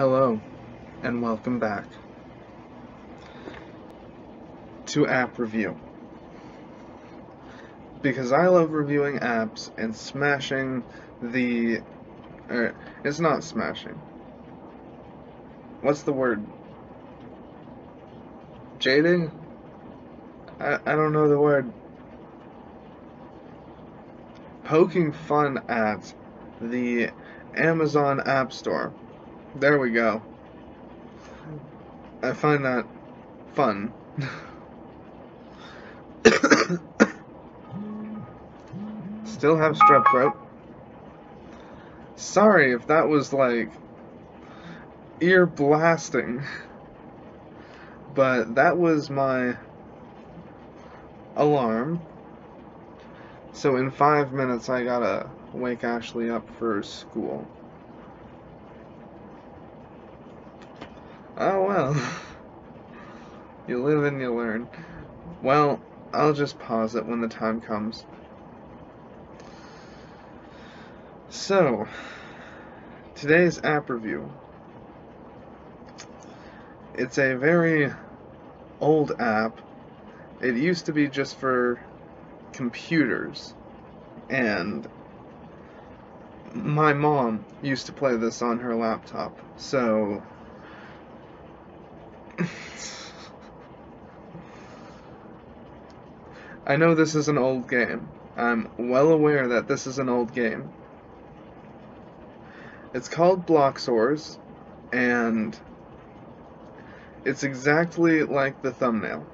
Hello, and welcome back to App Review. Because I love reviewing apps and smashing the... it's not smashing. What's the word? Jading? I don't know the word. Poking fun at the Amazon App Store. There we go. I find that fun. Still have strep throat. Sorry if that was like ear blasting, but that was my alarm. So in 5 minutes I gotta wake Ashley up for school. Oh well. You live and you learn. Well, I'll just pause it when the time comes. So, today's app review. It's a very old app. It used to be just for computers, and my mom used to play this on her laptop, so I know this is an old game. I'm well aware that this is an old game. It's called Bloxorz, and it's exactly like the thumbnail.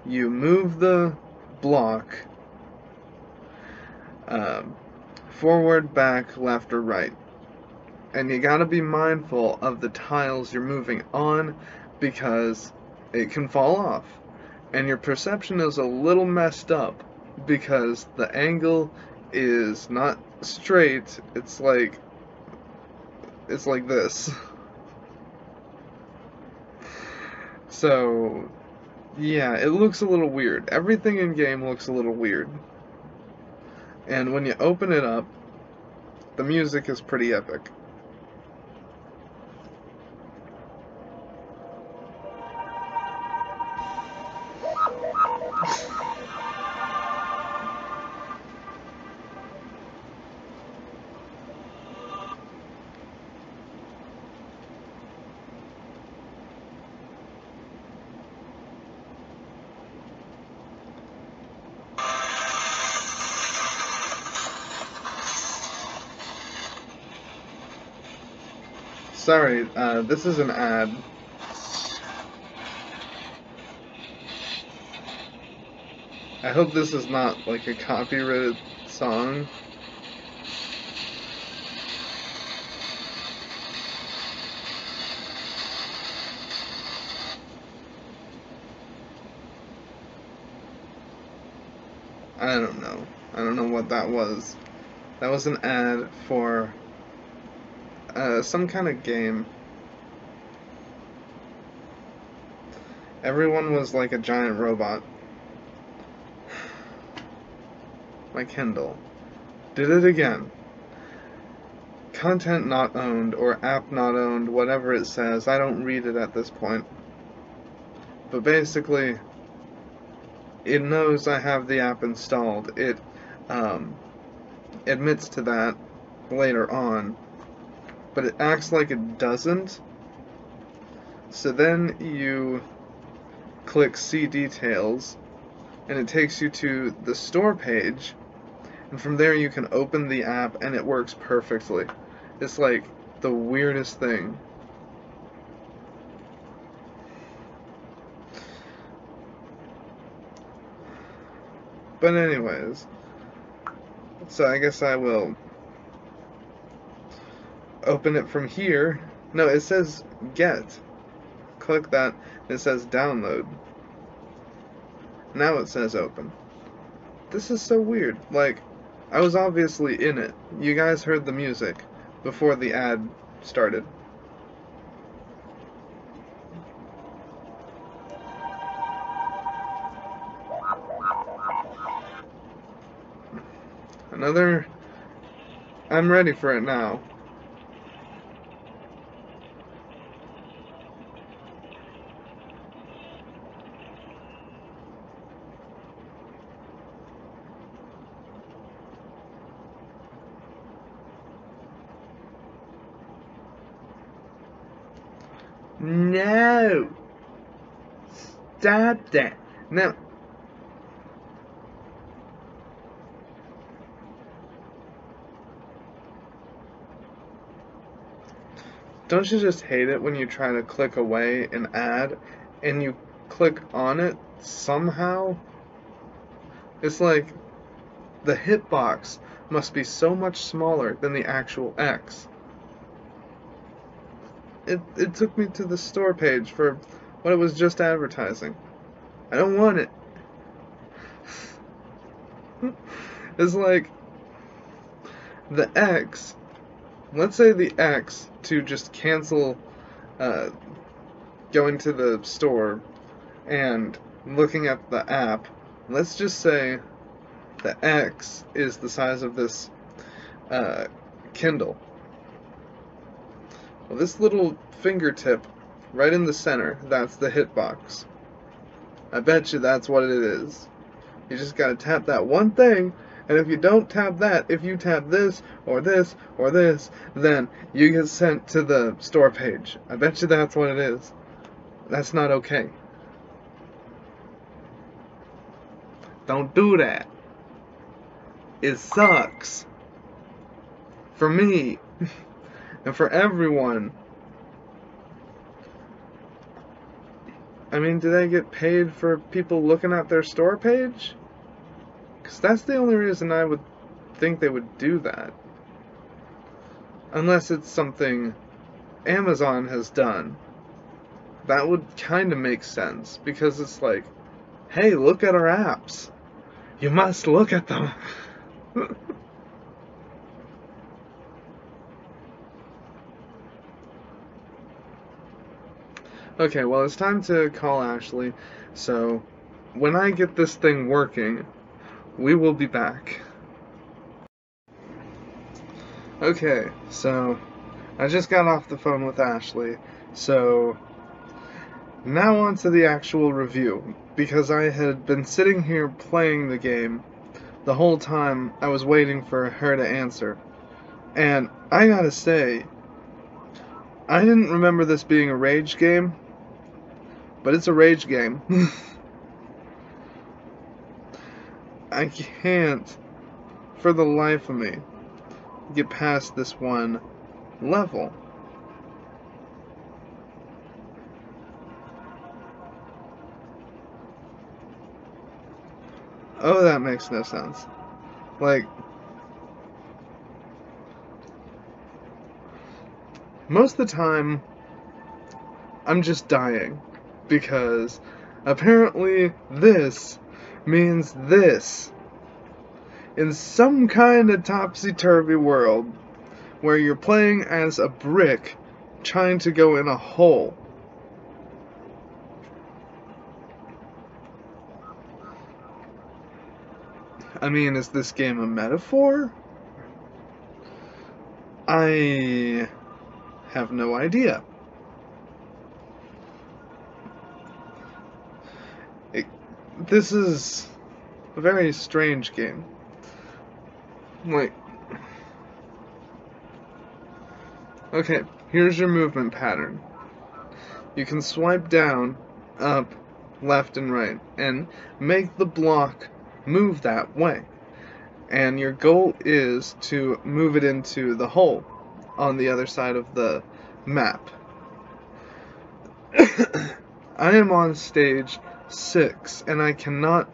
You move the block forward, back, left, or right. And you gotta be mindful of the tiles you're moving on because it can fall off. And your perception is a little messed up because the angle is not straight, it's like this. So, yeah, it looks a little weird. Everything in game looks a little weird. And when you open it up, the music is pretty epic. Sorry, this is an ad. I hope this is not like a copyrighted song. I don't know. I don't know what that was. That was an ad for some kind of game. Everyone was like a giant robot. My Kindle did it again. Content not owned, or app not owned, whatever it says. I don't read it at this point. But basically, it knows I have the app installed. It admits to that later on, but it acts like it doesn't. So then you click see details, and it takes you to the store page, and from there you can open the app and it works perfectly. It's like the weirdest thing. But anyways, so I guess I will open it from here. No, it says get. Click that, and it says download. Now it says open. This is so weird. Like, I was obviously in it. You guys heard the music before the ad started. I'm ready for it now. No! Stop that! Now, don't you just hate it when you try to click away an ad and you click on it somehow? It's like the hitbox must be so much smaller than the actual X. It took me to the store page for what it was just advertising. I don't want it. It's like the X. Let's say the X to just cancel going to the store and looking at the app. Let's just say the X is the size of this Kindle. Well, this little fingertip right in the center, that's the hitbox. I bet you that's what it is. You just gotta tap that one thing, and if you don't tap that, if you tap this, or this, or this, then you get sent to the store page. I bet you that's what it is. That's not okay. Don't do that. It sucks. For me. And for everyone. I mean, do they get paid for people looking at their store page? Because that's the only reason I would think they would do that. Unless it's something Amazon has done. That would kind of make sense. Because it's like, hey, look at our apps. You must look at them. Okay, well, it's time to call Ashley, so when I get this thing working, we will be back. Okay, so I just got off the phone with Ashley, so now on to the actual review, because I had been sitting here playing the game the whole time I was waiting for her to answer, and I gotta say, I didn't remember this being a rage game, but it's a rage game. I can't, for the life of me, get past this one level. Oh, that makes no sense. Like, most of the time, I'm just dying. Because apparently this means this. In some kind of topsy-turvy world where you're playing as a brick trying to go in a hole. I mean, is this game a metaphor? I have no idea. This is a very strange game. Like, okay, here's your movement pattern. You can swipe down, up, left, and right, and make the block move that way. And your goal is to move it into the hole on the other side of the map. I am on stage 6, and I cannot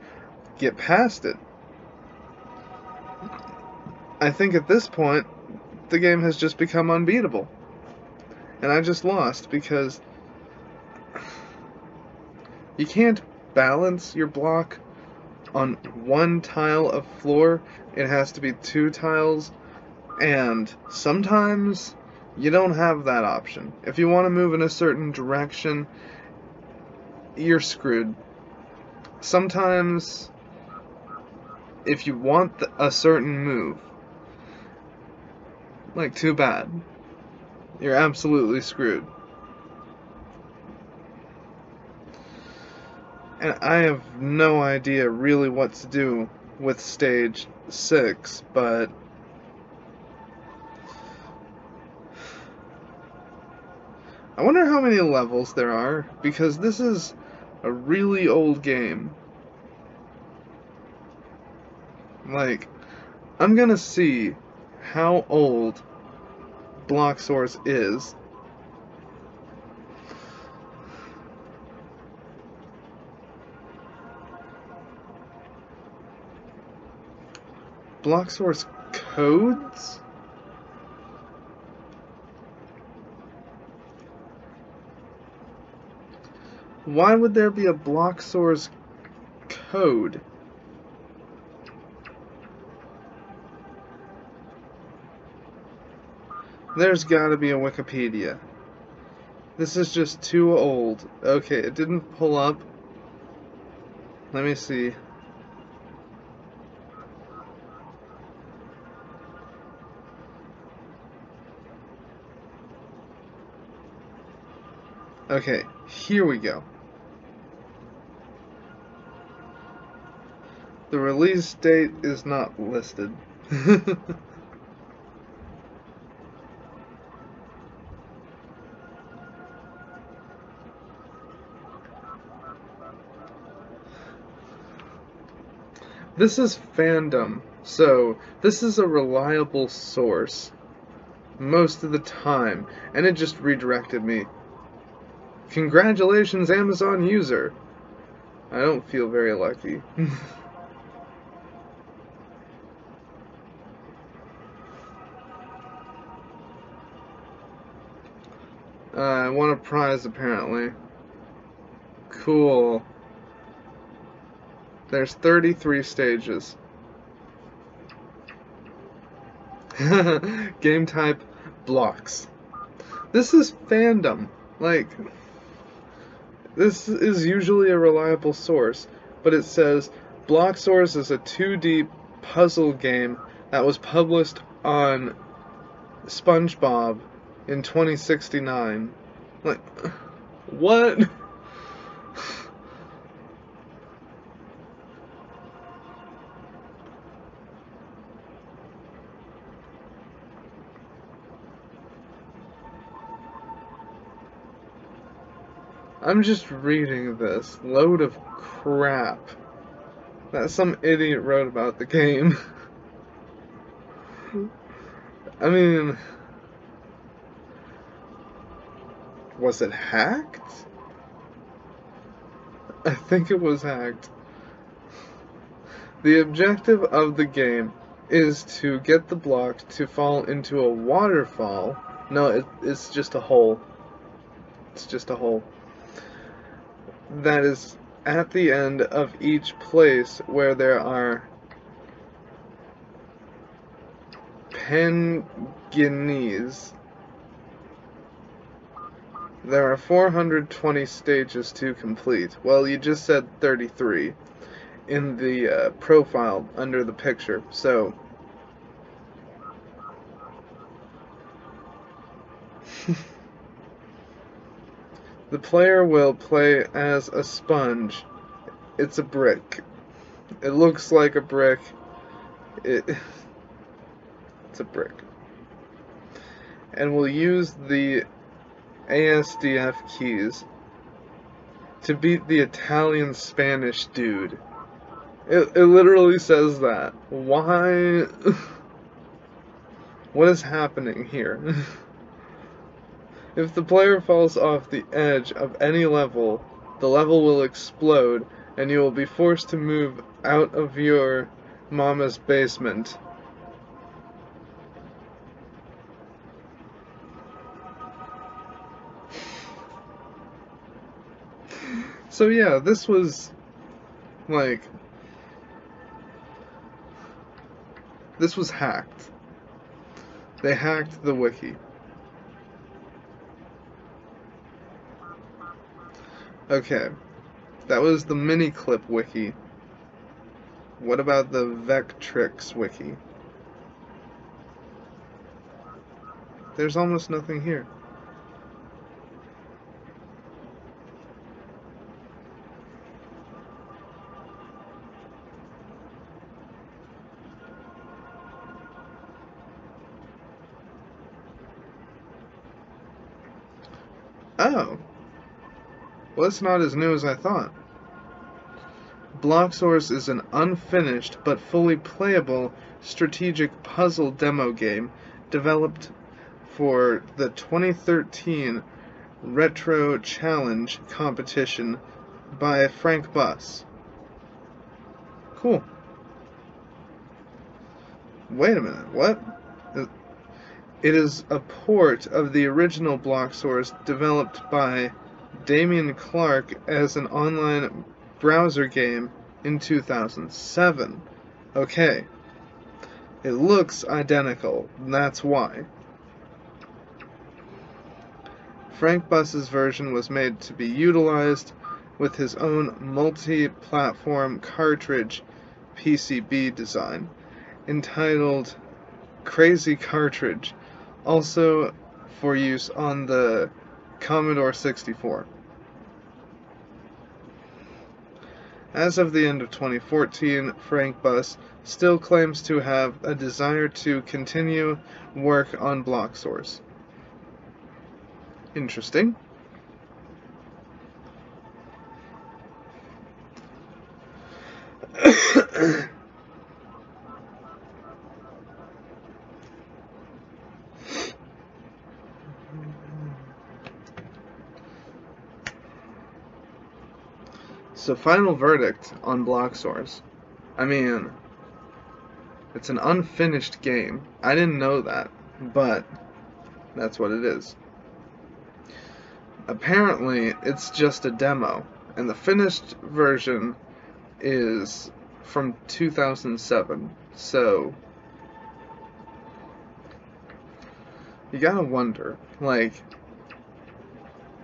get past it. I think at this point, the game has just become unbeatable. And I just lost, because you can't balance your block on one tile of floor. It has to be 2 tiles, and sometimes you don't have that option. If you want to move in a certain direction, you're screwed. Sometimes, if you want a certain move, like, too bad. You're absolutely screwed. And I have no idea really what to do with stage 6, but I wonder how many levels there are, because this is a really old game. Like, I'm gonna see how old Bloxorz is. Bloxorz codes? Why would there be a Bloxorz code? There's gotta be a Wikipedia. This is just too old. Okay, it didn't pull up. Let me see. Okay, here we go. The release date is not listed. This is fandom, so this is a reliable source most of the time, and it just redirected me. Congratulations, Amazon user! I don't feel very lucky. I won a prize, apparently. Cool. There's 33 stages. Game type, blocks. This is fandom. Like, this is usually a reliable source, but it says Bloxorz is a 2D puzzle game that was published on SpongeBob in 2069. Like, what? I'm just reading this load of crap that some idiot wrote about the game. I mean, was it hacked? I think it was hacked. The objective of the game is to get the block to fall into a waterfall. No, it's just a hole. It's just a hole. That is at the end of each place where there are penguins. There are 420 stages to complete. Well, you just said 33 in the profile under the picture, so the player will play as a sponge. It's a brick. It looks like a brick. It's a brick. And we'll use the ASDF keys to beat the Italian Spanish dude. It literally says that. Why? What is happening here? If the player falls off the edge of any level, the level will explode and you will be forced to move out of your mama's basement. So yeah, this was like, this was hacked. They hacked the wiki. Okay, that was the Miniclip wiki. What about the Vectrix wiki? There's almost nothing here. Oh. Well, it's not as new as I thought. Bloxorz is an unfinished but fully playable strategic puzzle demo game developed for the 2013 Retro Challenge competition by Frank Buss. Cool. Wait a minute, what? It is a port of the original Bloxorz developed by Damien Clark as an online browser game in 2007. Okay. It looks identical, that's why. Frank Buss's version was made to be utilized with his own multi-platform cartridge PCB design, entitled Crazy Cartridge, also for use on the Commodore 64. As of the end of 2014, Frank Buss still claims to have a desire to continue work on Bloxorz. Interesting. So, final verdict on Bloxorz. I mean, it's an unfinished game. I didn't know that, but that's what it is. Apparently, it's just a demo, and the finished version is from 2007, so you gotta wonder, like,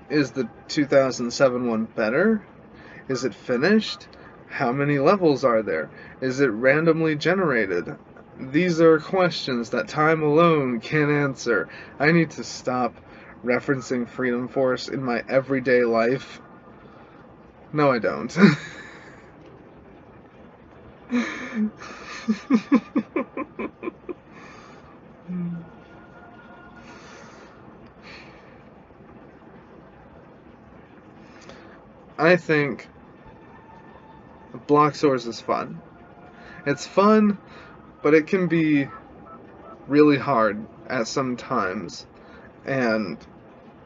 is the 2007 one better? Is it finished? How many levels are there? Is it randomly generated? These are questions that time alone can't answer. I need to stop referencing Freedom Force in my everyday life. No, I don't. I think Bloxorz is fun. It's fun, but it can be really hard at some times, and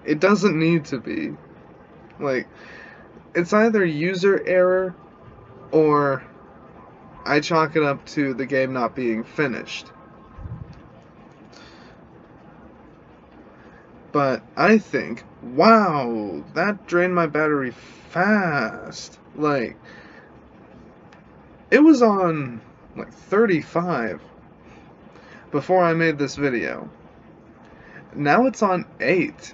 it doesn't need to be. Like, it's either user error or I chalk it up to the game not being finished. But I think, wow, that drained my battery fast. Like, it was on like 35 before I made this video. Now it's on 8.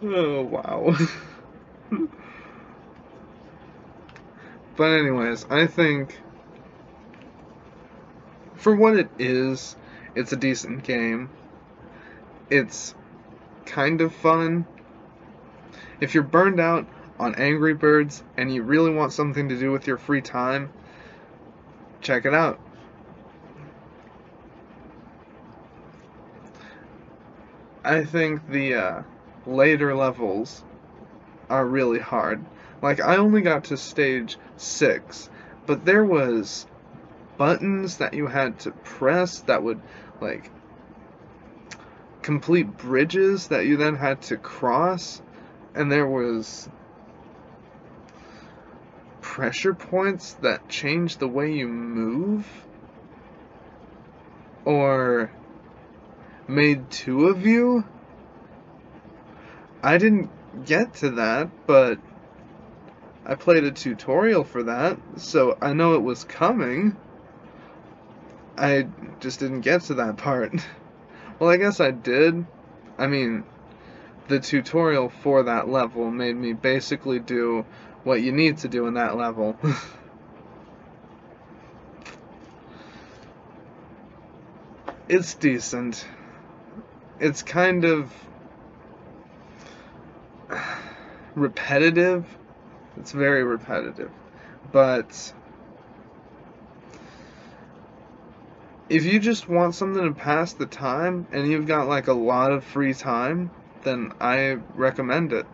Oh, wow. But anyways, I think for what it is, it's a decent game. It's kind of fun. If you're burned out on Angry Birds and you really want something to do with your free time, check it out. I think the later levels are really hard. Like, I only got to stage 6, but there was buttons that you had to press that would, like, complete bridges that you then had to cross, and there was pressure points that changed the way you move, or made 2 of you. I didn't get to that, but I played a tutorial for that, so I know it was coming. I just didn't get to that part. Well, I guess I did. I mean, the tutorial for that level made me basically do what you need to do in that level. It's decent. It's kind of repetitive. It's very repetitive. But if you just want something to pass the time and you've got like a lot of free time, then I recommend it.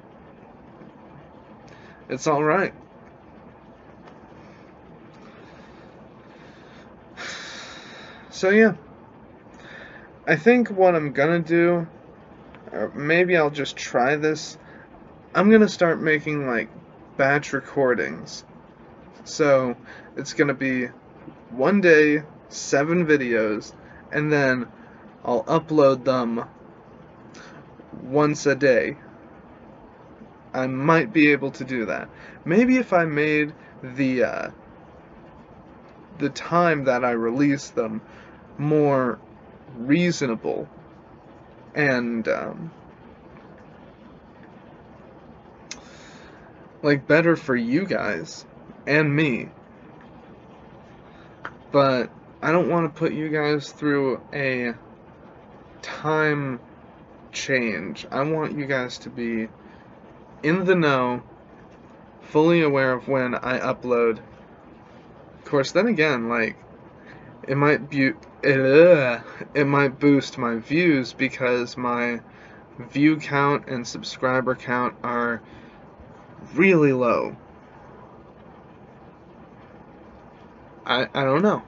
It's alright. So yeah, I think what I'm gonna do, or maybe I'll just try this, I'm gonna start making like batch recordings. So it's gonna be one day, 7 videos, and then I'll upload them once a day. I might be able to do that. Maybe if I made the time that I release them more reasonable and like better for you guys and me. But I don't want to put you guys through a time change. I want you guys to be in the know, fully aware of when I upload. Of course, then again, like, it might boost my views because my view count and subscriber count are really low. I don't know.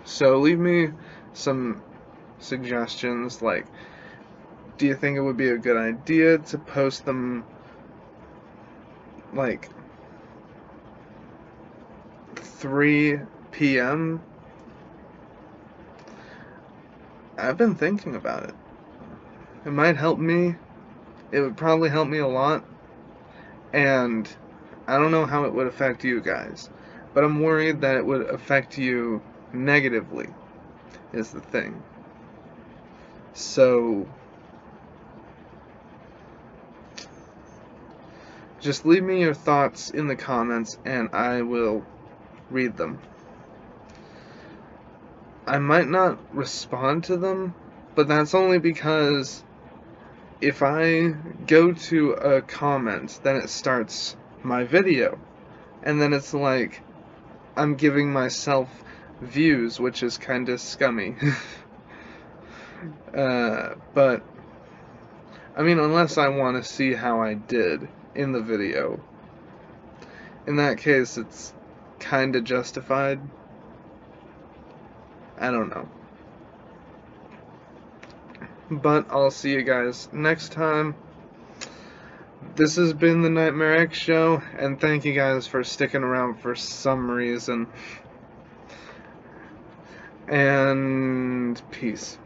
So leave me some suggestions, like, do you think it would be a good idea to post them like 3 p.m.? I've been thinking about it. It might help me. It would probably help me a lot. And I don't know how it would affect you guys. But I'm worried that it would affect you negatively, is the thing. So just leave me your thoughts in the comments and I will read them. I might not respond to them, but that's only because if I go to a comment, then it starts my video. And then it's like I'm giving myself views, which is kinda scummy. But I mean, unless I want to see how I did in the video. In that case, it's kinda justified. I don't know. But I'll see you guys next time. This has been the Nightmare X Show, and thank you guys for sticking around for some reason. And peace.